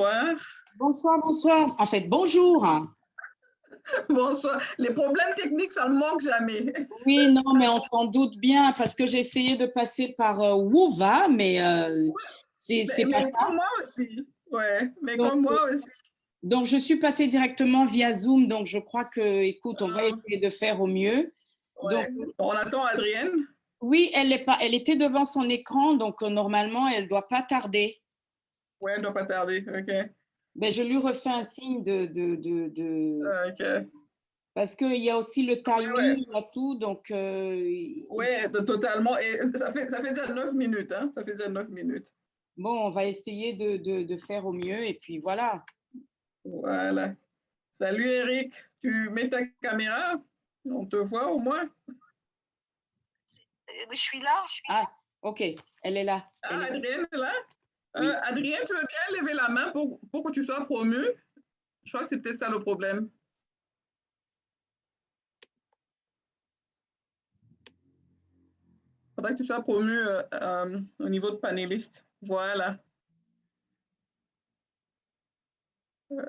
bonsoir. Bonsoir, bonsoir. En fait, bonjour. Bonsoir. Les problèmes techniques, ça ne manque jamais. Oui, non, mais on s'en doute bien parce que j'ai essayé de passer par Wova, mais c'est pas Mais comme ça. moi aussi. Ouais, mais Donc, comme moi aussi. donc, je suis passée directement via Zoom. Donc, je crois que, écoute, on va Euh, essayer de faire au mieux. Donc, ouais. On attend Adrienne. oui, elle était devant son écran, donc normalement, elle ne doit pas tarder. Ouais, elle ne doit pas tarder. OK. Mais je lui refais un signe OK. parce qu'il y a aussi le Ouais, ouais. timing, il y a tout. Donc, Ouais, totalement. Et ça fait déjà 9 minutes. Hein? Ça fait déjà 9 minutes. bon, on va essayer de faire au mieux et puis voilà. Voilà. Salut Eric. Tu mets ta caméra? On te voit au moins? Je suis là. Ah, ok, elle est là. Ah, Adrienne est là? Oui. Adrienne, tu veux bien lever la main pour que tu sois promu? Je crois que c'est peut-être ça le problème. Il faudrait que tu sois promu au niveau de panéliste. Voilà.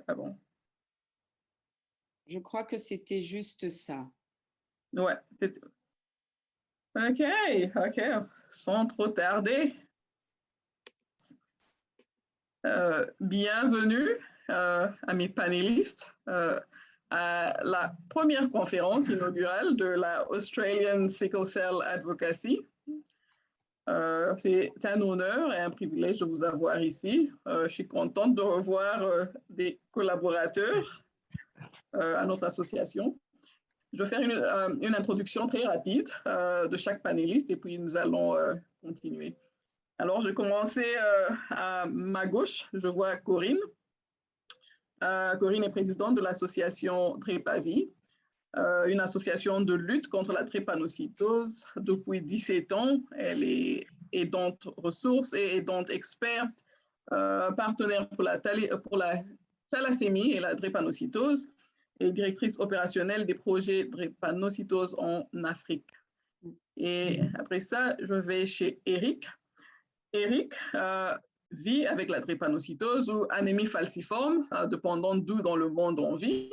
Ah bon. Je crois que c'était juste ça. Ouais. OK, OK. Sans trop tarder. Bienvenue à mes panélistes à la première conférence inaugurale de la Australian Sickle Cell Advocacy. C'est un honneur et un privilège de vous avoir ici. Je suis contente de revoir des collaborateurs à notre association. Je vais faire une introduction très rapide de chaque panéliste et puis nous allons continuer. Alors, je vais commencer à ma gauche. Je vois Corinne. Corinne est présidente de l'association Drépavie, une association de lutte contre la drépanocytose. Depuis 17 ans, elle est aidante ressources et aidante experte, partenaire pour la thalassémie et la drépanocytose et directrice opérationnelle des projets drépanocytose en Afrique. Et après ça, je vais chez Eric. Eric vit avec la drépanocytose ou anémie falciforme, dépendant d'où dans le monde on vit.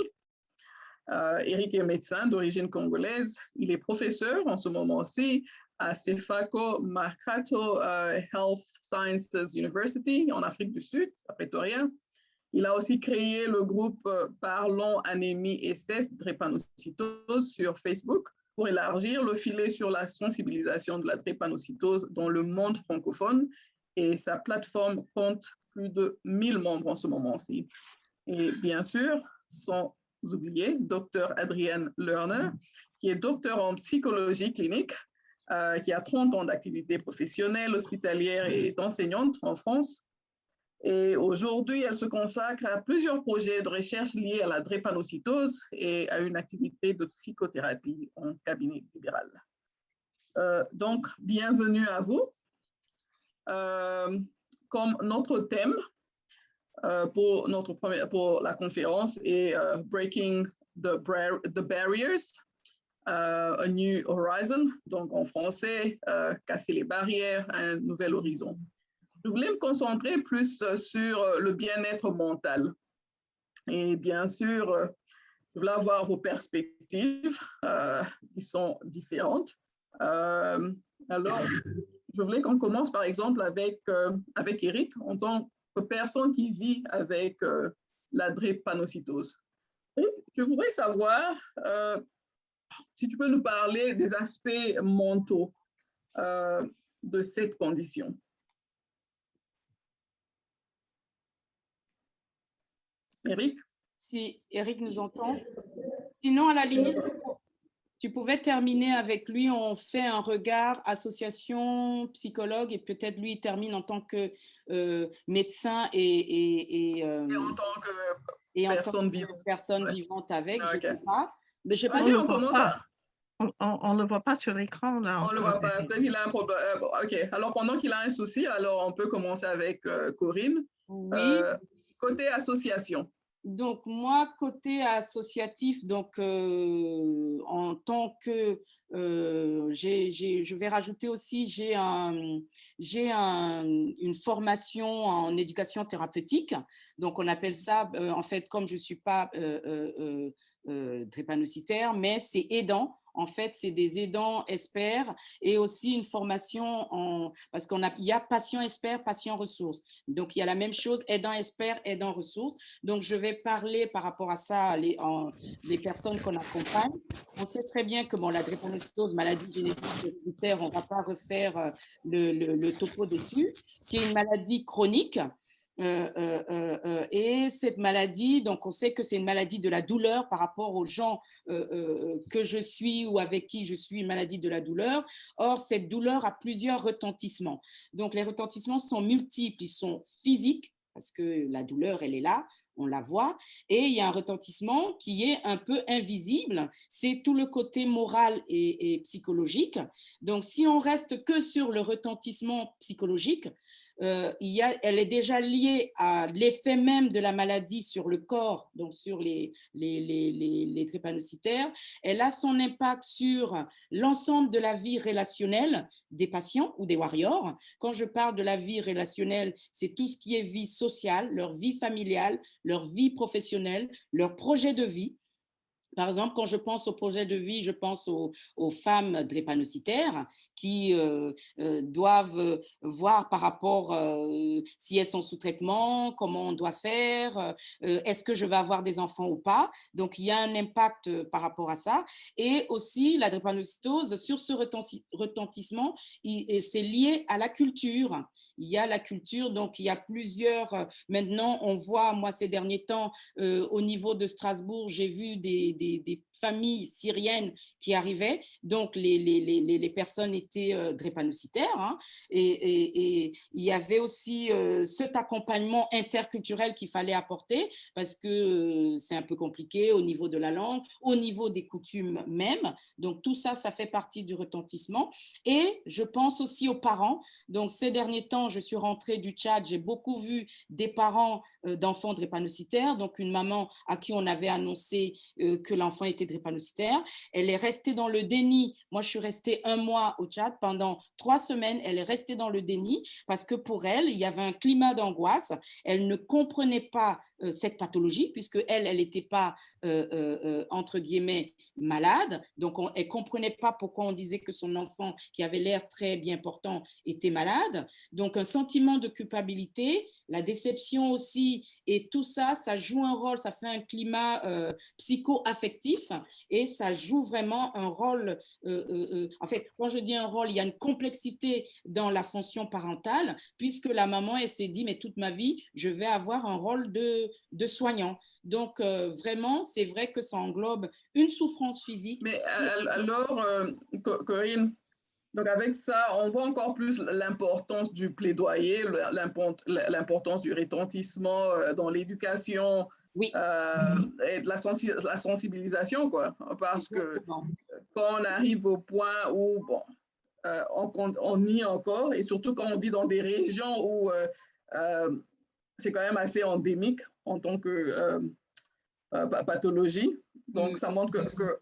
Eric est médecin d'origine congolaise. Il est professeur en ce moment-ci à Sefako Marcato Health Sciences University en Afrique du Sud, à Pretoria. Il a aussi créé le groupe Parlons Anémie et Cesse Drépanocytose sur Facebook pour élargir le filet sur la sensibilisation de la drépanocytose dans le monde francophone. Et sa plateforme compte plus de 1000 membres en ce moment-ci. Et bien sûr, sans oublier Dr. Adrienne Lerner, qui est docteur en psychologie clinique, qui a 30 ans d'activité professionnelle, hospitalière et enseignante en France. Et aujourd'hui, elle se consacre à plusieurs projets de recherche liés à la drépanocytose et à une activité de psychothérapie en cabinet libéral. Donc, bienvenue à vous. Comme notre thème pour la conférence est Breaking the Barriers, A New Horizon, donc en français, casser les barrières, un nouvel horizon. Je voulais me concentrer plus sur le bien-être mental. Et bien sûr, je voulais avoir vos perspectives qui sont différentes. Alors, je voulais qu'on commence par exemple avec Eric en tant que personne qui vit avec la drépanocytose. Et je voudrais savoir si tu peux nous parler des aspects mentaux de cette condition. Eric? Si Eric nous entend. Sinon, à la limite, tu pouvais terminer avec lui. On fait un regard association, psychologue, et peut-être lui, il termine en tant que médecin et en tant que personne vivante avec, okay. Je ne sais pas. Mais je sais pas on si le voit pas. On ne le voit pas sur l'écran, là. On ne le voit pas. Peut-être qu'il a un problème. OK. Alors, pendant qu'il a un souci, alors on peut commencer avec Corinne. Oui. Côté association. Donc, moi, côté associatif, donc, en tant que, je vais rajouter aussi, une formation en éducation thérapeutique. Donc, on appelle ça, en fait, comme je ne suis pas drépanocytaire, mais c'est aidant. En fait, c'est des aidants experts et aussi une formation parce il y a patient expert, patient ressources. Donc, il y a la même chose, aidant expert, aidant ressources. Donc, je vais parler par rapport à ça, les personnes qu'on accompagne. On sait très bien que la drépanocytose, maladie génétique héréditaire, on ne va pas refaire le topo dessus, qui est une maladie chronique. Et cette maladie, donc on sait que c'est une maladie de la douleur par rapport aux gens que je suis ou avec qui je suis, une maladie de la douleur. Or, cette douleur a plusieurs retentissements. Donc, les retentissements sont multiples, ils sont physiques, parce que la douleur, elle est là, on la voit, et il y a un retentissement qui est un peu invisible, c'est tout le côté moral et psychologique. Donc, si on reste que sur le retentissement psychologique, elle est déjà liée à l'effet même de la maladie sur le corps, donc sur les drépanocytaires. Elle a son impact sur l'ensemble de la vie relationnelle des patients ou des warriors. Quand je parle de la vie relationnelle, c'est tout ce qui est vie sociale, leur vie familiale, leur vie professionnelle, leur projet de vie. Par exemple, quand je pense au projet de vie, je pense aux femmes drépanocytaires qui doivent voir par rapport si elles sont sous traitement, comment on doit faire, est-ce que je vais avoir des enfants ou pas. Donc, il y a un impact par rapport à ça. Et aussi, la drépanocytose, sur ce retentissement, c'est lié à la culture. Il y a la culture, donc il y a plusieurs. Maintenant, on voit, moi, ces derniers temps, au niveau de Strasbourg, j'ai vu des familles syriennes qui arrivaient. Donc, les personnes étaient drépanocytaires. Hein, et il y avait aussi cet accompagnement interculturel qu'il fallait apporter parce que c'est un peu compliqué au niveau de la langue, au niveau des coutumes même. Donc, tout ça, ça fait partie du retentissement. Et je pense aussi aux parents. Donc, ces derniers temps, je suis rentrée du Tchad, j'ai beaucoup vu des parents d'enfants drépanocytaires, donc une maman à qui on avait annoncé que l'enfant était drépanocytaire. Elle est restée dans le déni. Moi, je suis restée 1 mois au Tchad. Pendant 3 semaines, elle est restée dans le déni parce que pour elle, il y avait un climat d'angoisse. Elle ne comprenait pas cette pathologie puisque elle n'était pas, entre guillemets, malade. Donc, elle ne comprenait pas pourquoi on disait que son enfant, qui avait l'air très bien portant, était malade. Donc, un sentiment de culpabilité, la déception aussi, et tout ça, ça joue un rôle, ça fait un climat psycho-affectif et ça joue vraiment un rôle. En fait, quand je dis un rôle, il y a une complexité dans la fonction parentale puisque la maman, elle s'est dit, mais toute ma vie, je vais avoir un rôle de soignant. Donc, vraiment, c'est vrai que ça englobe une souffrance physique. Mais alors, Corinne, donc avec ça, on voit encore plus l'importance du plaidoyer, l'importance du retentissement dans l'éducation Oui. Et de la sensibilisation, quoi. Parce Exactement. que quand on arrive au point où, bon, on nie encore, et surtout quand on vit dans des régions où c'est quand même assez endémique en tant que pathologie. Donc, ça montre que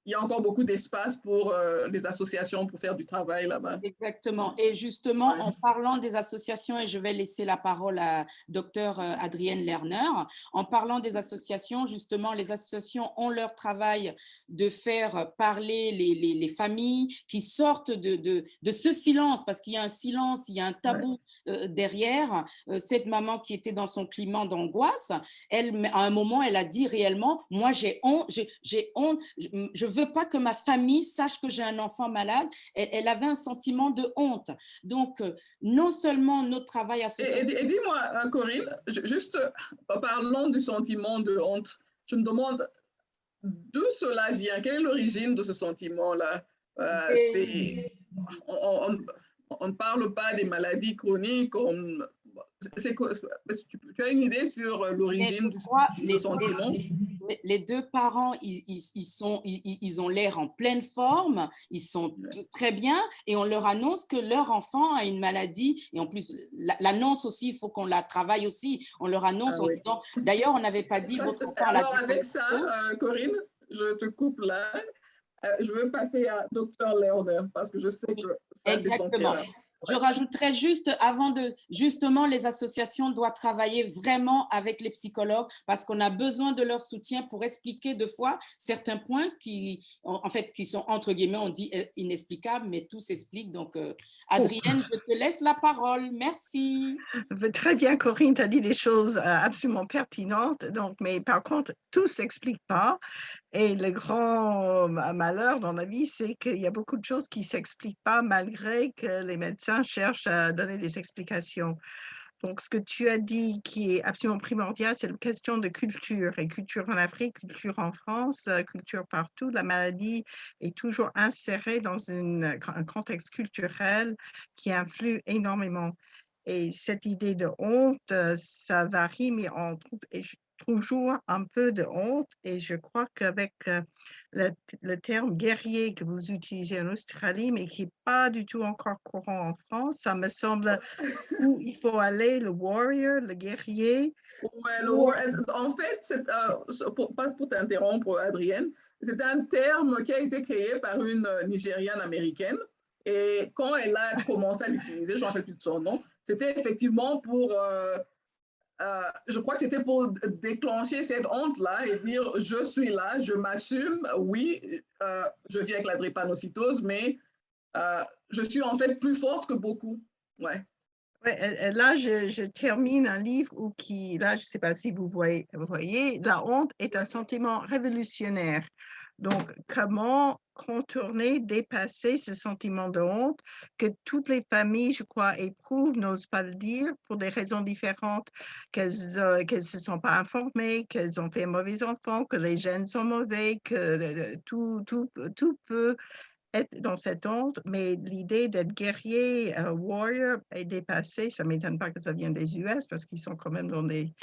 il y a encore beaucoup d'espace pour les associations pour faire du travail là-bas. Exactement. Et justement, en parlant des associations, et je vais laisser la parole à Dr Adrienne Lerner, en parlant des associations, justement, les associations ont leur travail de faire parler les familles qui sortent de ce silence, parce qu'il y a un silence, il y a un tabou derrière. Cette maman qui était dans son climat d'angoisse, elle, à un moment, elle a dit réellement, moi j'ai honte, je veux pas que ma famille sache que j'ai un enfant malade. Elle avait un sentiment de honte. Donc, non seulement notre travail associatif… Et dis-moi, Corinne, juste parlons du sentiment de honte. Je me demande d'où cela vient. Quelle est l'origine de ce sentiment-là? On ne parle pas des maladies chroniques. Tu as une idée sur l'origine de ce sentiment? Les deux parents, ils ont l'air en pleine forme, ils sont très bien et on leur annonce que leur enfant a une maladie. Et en plus, l'annonce aussi, il faut qu'on la travaille aussi. On leur annonce en disant, d'ailleurs, on n'avait pas dit votre enfant a la Alors, avec ça, Corinne, je te coupe là. Je veux passer à Dr. Lerner parce que je sais que ça exactement. Je rajouterais juste, avant de, justement, les associations doivent travailler vraiment avec les psychologues parce qu'on a besoin de leur soutien pour expliquer deux fois certains points qui, en fait, qui sont, entre guillemets, on dit inexplicables, mais tout s'explique. Donc, Adrienne, je te laisse la parole. Merci. Très bien, Corinne, tu as dit des choses absolument pertinentes. Donc, mais par contre, tout ne s'explique pas. Et le grand malheur dans la vie, c'est qu'il y a beaucoup de choses qui ne s'expliquent pas malgré que les médecins cherchent à donner des explications. Donc, ce que tu as dit qui est absolument primordial, c'est la question de culture. Et culture en Afrique, culture en France, culture partout. La maladie est toujours insérée dans un contexte culturel qui influe énormément. Et cette idée de honte, ça varie, mais on trouve toujours un peu de honte. Et je crois qu'avec le terme guerrier que vous utilisez en Australie, mais qui n'est pas du tout encore courant en France, ça me semble où il faut aller, le warrior, le guerrier. Ouais, en fait, pas pour t'interrompre, Adrienne, c'est un terme qui a été créé par une Nigériane américaine. Et quand elle a commencé à l'utiliser, je ne me rappelle plus de son nom, c'était effectivement pour, je crois que c'était pour déclencher cette honte-là et dire je suis là, je m'assume, oui, je vis avec la drépanocytose, mais je suis en fait plus forte que beaucoup. Ouais. Ouais, là, je termine un livre où là, je ne sais pas si vous voyez, la honte est un sentiment révolutionnaire. Donc, comment contourner, dépasser ce sentiment de honte que toutes les familles, je crois, éprouvent, n'osent pas le dire pour des raisons différentes, qu'elles ne se sont pas informées, qu'elles ont fait un mauvais enfant, que les gènes sont mauvais, que tout peut être dans cette honte, mais l'idée d'être guerrier, warrior, est dépassée. Ça ne m'étonne pas que ça vienne des US parce qu'ils sont quand même dans des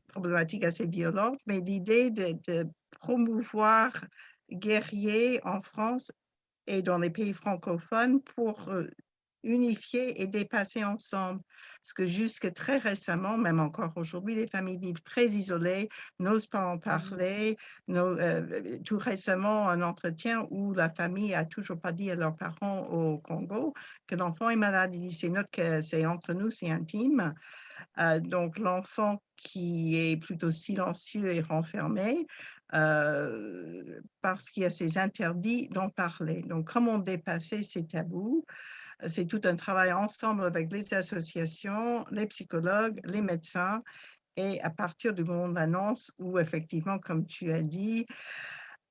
problématiques assez violentes, mais l'idée de promouvoir guerrier en France et dans les pays francophones pour unifier et dépasser ensemble. Parce que jusque très récemment, même encore aujourd'hui, les familles vivent très isolées, n'osent pas en parler. Tout récemment, un entretien où la famille a toujours pas dit à leurs parents au Congo que l'enfant est malade. Il dit, c'est entre nous, c'est intime. Donc, l'enfant qui est plutôt silencieux et renfermé, parce qu'il y a ces interdits d'en parler. Donc, comment dépasser ces tabous? C'est tout un travail ensemble avec les associations, les psychologues, les médecins. Et à partir du moment de l'annonce où, effectivement, comme tu as dit,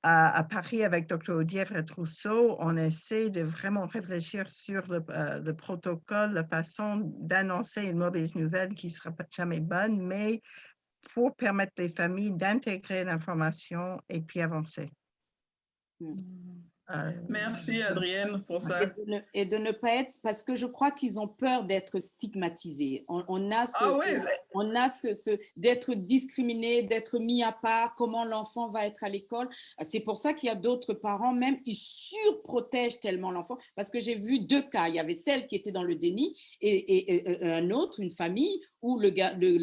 à Paris, avec Dr. Odievre-Trousseau, on essaie de vraiment réfléchir sur le protocole, la façon d'annoncer une mauvaise nouvelle qui ne sera pas jamais bonne, mais pour permettre les familles d'intégrer l'information et puis avancer. Merci, Adrienne, pour ça. Et de ne pas être, parce que je crois qu'ils ont peur d'être stigmatisés. On a d'être discriminé, d'être mis à part, comment l'enfant va être à l'école. C'est pour ça qu'il y a d'autres parents même qui surprotègent tellement l'enfant, parce que j'ai vu deux cas. Il y avait celle qui était dans le déni et un autre, une famille où le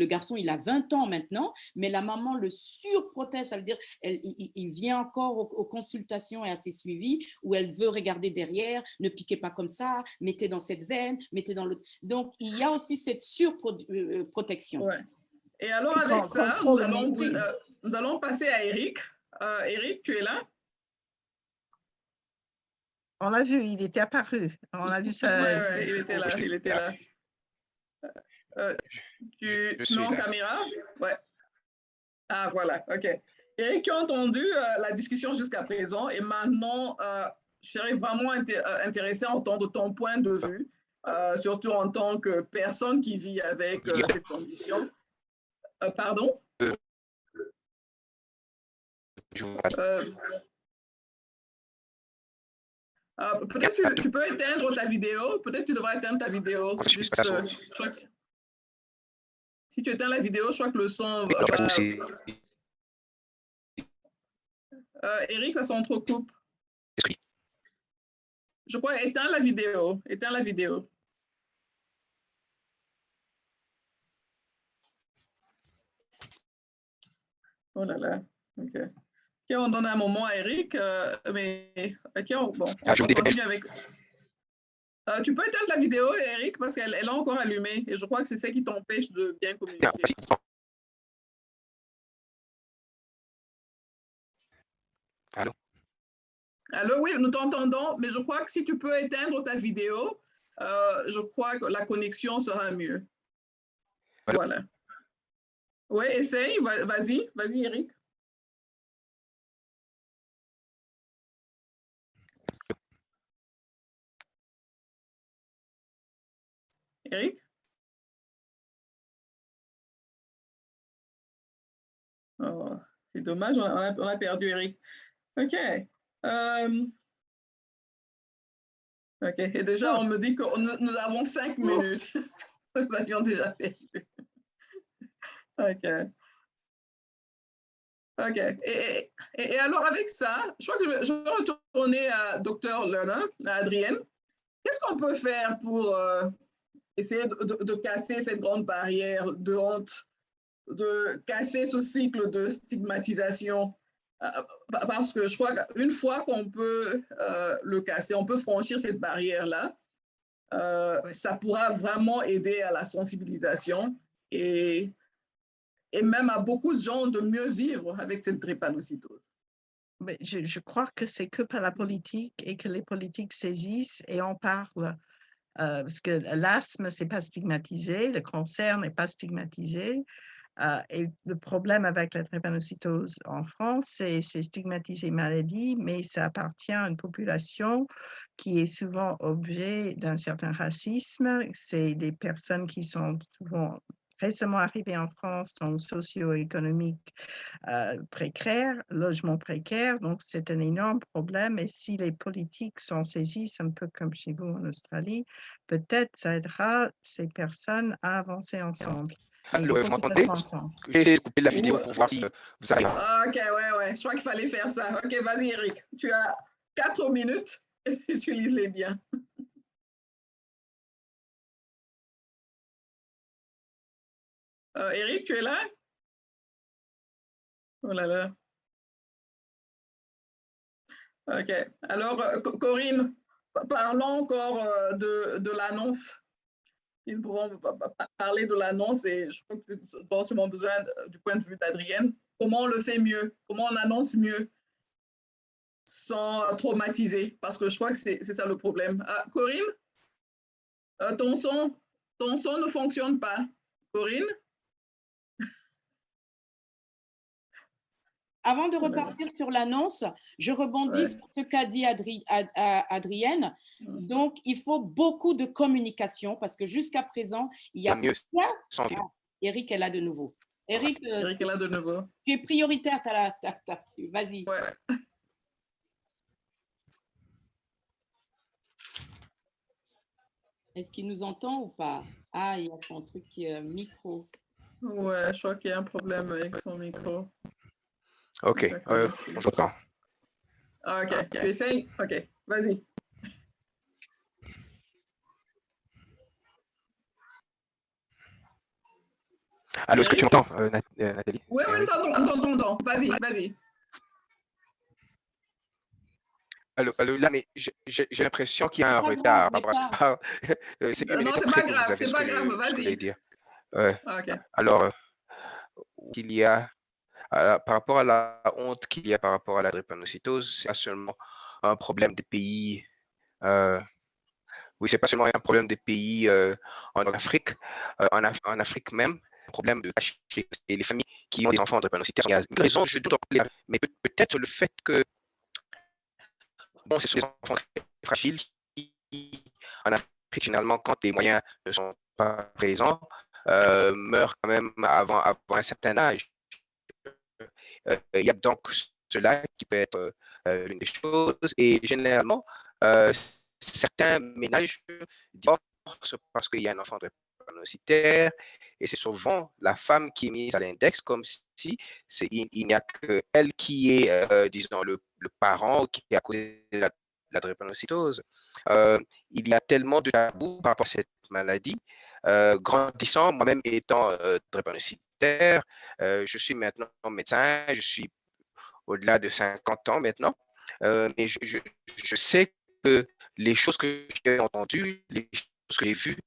garçon, il a 20 ans maintenant, mais la maman le surprotège, ça veut dire il vient encore aux consultations et à ses suivis où elle veut regarder derrière, ne piquez pas comme ça, mettez dans cette veine, mettez dans le... Donc, il y a aussi cette surprotection. Ouais. Et alors, avec ça, nous allons passer à Eric. Eric, tu es là? On l'a vu, il était apparu. On a vu ça. Oui, il était là. Tu mets en caméra? Ouais. Ah, voilà, OK. Eric, tu as entendu la discussion jusqu'à présent et maintenant, je serais vraiment intéressée à entendre ton point de vue, surtout en tant que personne qui vit avec cette condition. Pardon? Peut-être tu peux éteindre ta vidéo. Peut-être tu devrais éteindre ta vidéo. Juste, si tu éteins la vidéo, je crois que le son va... Eric, ça s'entrecoupe. Esprit. Je crois, éteins la vidéo. Éteins la vidéo. Oh là là. OK. OK, on donne un moment à Eric, mais OK, bon, on continue avec... tu peux éteindre la vidéo, Eric, parce qu'elle est encore allumée et je crois que c'est ça qui t'empêche de bien communiquer. Allô? Allô, oui, nous t'entendons, mais je crois que si tu peux éteindre ta vidéo, je crois que la connexion sera mieux. Voilà. Oui, essaye, vas-y, Eric. Eric? Oh, c'est dommage, on a perdu Eric. OK. OK. Et déjà, on me dit que nous avons 5 minutes. Nous avions déjà perdu. OK. OK. Et alors, avec ça, je crois que je vais retourner à Dr. Lerner, à Adrienne. Qu'est-ce qu'on peut faire pour essayer de casser cette grande barrière de honte, de casser ce cycle de stigmatisation? Parce que je crois qu'une fois qu'on peut le casser, on peut franchir cette barrière-là, ça pourra vraiment aider à la sensibilisation et même à beaucoup de gens de mieux vivre avec cette drépanocytose. Mais je crois que c'est que par la politique et que les politiques saisissent et en parlent. Parce que l'asthme, ce n'est pas stigmatisé, le cancer n'est pas stigmatisé. Et le problème avec la drépanocytose en France, c'est stigmatiser maladie, mais ça appartient à une population qui est souvent objet d'un certain racisme. C'est des personnes qui sont souvent récemment arrivées en France dans le socio-économique précaire, logement précaire. Donc, c'est un énorme problème. Et si les politiques s'en saisissent, un peu comme chez vous en Australie, peut-être ça aidera ces personnes à avancer ensemble. Allô, vous m'entendez? J'ai essayé de couper la vidéo pour voir si vous arrivez. OK, ouais. Je crois qu'il fallait faire ça. OK, vas-y, Eric. Tu as 4 minutes. Utilise-les bien. Eric, tu es là? Oh là là. OK. Alors, Corinne, parlons encore de l'annonce. Nous pouvons parler de l'annonce et je crois que nous avons forcément besoin du point de vue d'Adrienne. Comment on le fait mieux? Comment on annonce mieux sans traumatiser? Parce que je crois que c'est ça le problème. Corinne, ton son ne fonctionne pas. Corinne? Avant de repartir sur l'annonce, je rebondis sur ce qu'a dit Adrienne. Donc, il faut beaucoup de communication parce que jusqu'à présent, il y a... Eric est là de nouveau. Eric est là de nouveau. Tu es prioritaire, vas-y. Ouais. Est-ce qu'il nous entend ou pas? Ah, il y a son truc micro. Ouais, je crois qu'il y a un problème avec son micro. OK, j'entends. OK, tu essayes? OK, vas-y. Allô, est-ce que tu m'entends, Nathalie? Oui, on t'entend. Vas-y. Allô, là, mais j'ai l'impression qu'il y a un retard. C'est pas grave, vas-y. Okay. Alors, il y a, par rapport à la honte qu'il y a par rapport à la drépanocytose, c'est pas seulement un problème des pays, oui, c'est pas seulement un problème des pays en Afrique, en Afrique même, un problème de et les familles qui ont des enfants en drépanocytose. Il y a une raison, je doute, mais peut-être le fait que bon, ce sont des enfants très fragiles qui, en Afrique, finalement, quand les moyens ne sont pas présents, meurent quand même avant un certain âge. Il y a donc cela qui peut être l'une des choses. Et généralement, certains ménages divorcent parce qu'il y a un enfant drépanocytaire, et c'est souvent la femme qui est mise à l'index comme si il n'y a que elle qui est, disons, le parent qui a causé la drépanocytose. Il y a tellement de tabous par rapport à cette maladie. Grandissant, moi-même étant drépanocytaire, je suis maintenant médecin, je suis au-delà de 50 ans maintenant, mais je sais que les choses que j'ai entendues, les choses que j'ai vues,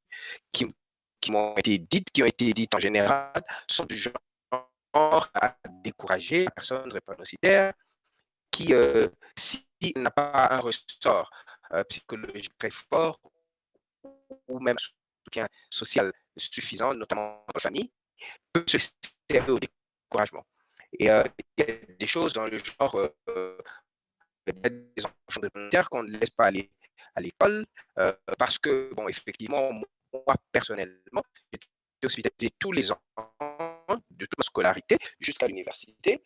qui m'ont été dites en général, sont du genre à décourager la personne drépanocytaire qui, s'il n'a pas un ressort psychologique très fort ou même soutien social suffisant, notamment dans la famille, peut se laisser au découragement. Et il y a des choses dans le genre, il y a des enfants drépanocytaires qu'on ne laisse pas aller à l'école parce que, bon, effectivement, moi, personnellement, j'ai été hospitalisé tous les ans de toute ma scolarité jusqu'à l'université,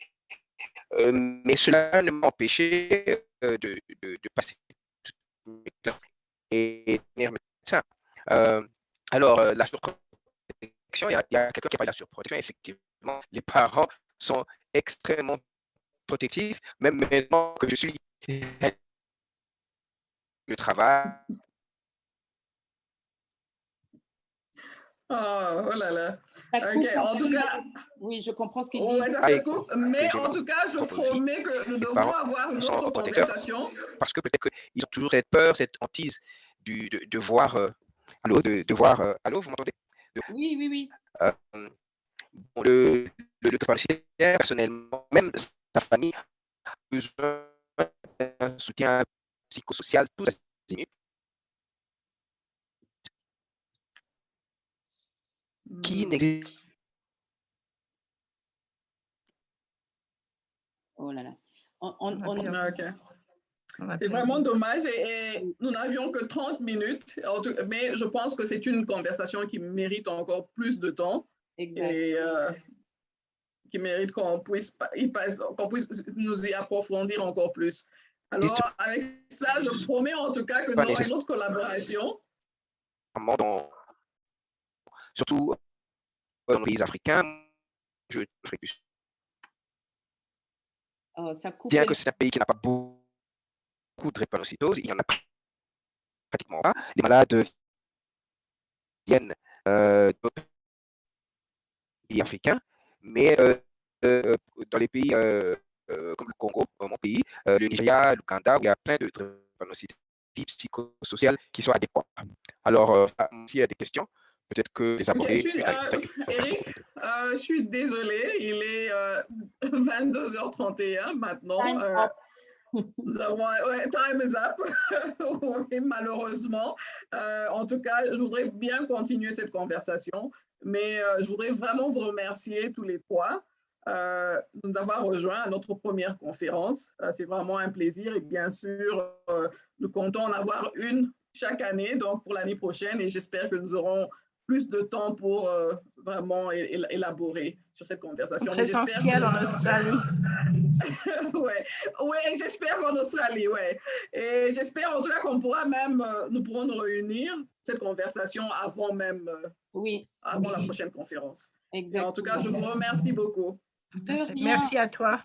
mais cela ne m'a empêché de passer et devenir médecin. Alors, la surprotection, il y a quelqu'un qui parle de la surprotection, effectivement, les parents sont extrêmement protectifs, même maintenant que je suis le travail. Oh, oh là là. Ça Ok, en tout cas, oui, je comprends ce qu'il dit. ouais, ça se coupe, mais en tout cas, je promets que nous devons parents avoir une sont autre protecteurs. conversation. Parce que peut-être qu'ils ont toujours cette peur, cette hantise de voir. Allô, de voir. Allô, vous m'entendez? Oui, oui, oui. Bon, le drépanocytaire, personnellement, même sa famille a besoin d'un soutien psychosocial, tout ça. Qui n'existe. Oh là là. Ok. C'est vraiment dommage et nous n'avions que 30 minutes, mais je pense que c'est une conversation qui mérite encore plus de temps. Exact. Et qui mérite qu'on puisse nous y approfondir encore plus. Alors, avec ça, je promets en tout cas que nous aurons une autre collaboration. Surtout dans les pays africains, je ferai plus. Ça coupe. Bien que c'est un pays qui n'a pas beaucoup de drépanocytose, il n'y en a pratiquement pas. Les malades viennent d'autres pays africains, mais dans les pays comme le Congo, mon pays, le Nigeria, l'Ouganda, où il y a plein de drépanocytes psychosociales qui sont adéquats. Alors, s'il y a des questions, peut-être que les aborder. Eric, je suis désolée, il est 22h31 maintenant. Nous avons, time is up, oui, malheureusement. En tout cas, je voudrais bien continuer cette conversation, mais je voudrais vraiment vous remercier tous les trois de nous avoir rejoints à notre première conférence. C'est vraiment un plaisir et bien sûr, nous comptons en avoir une chaque année, donc pour l'année prochaine, et j'espère que nous aurons plus de temps pour vraiment élaborer sur cette conversation. Présentiel en Australie. Ouais, j'espère qu'en Australie, ouais. Et j'espère en tout cas qu'on pourra même, nous pourrons nous réunir cette conversation avant même, avant la prochaine conférence. Et en tout cas, je vous remercie beaucoup. De rien. Merci à toi.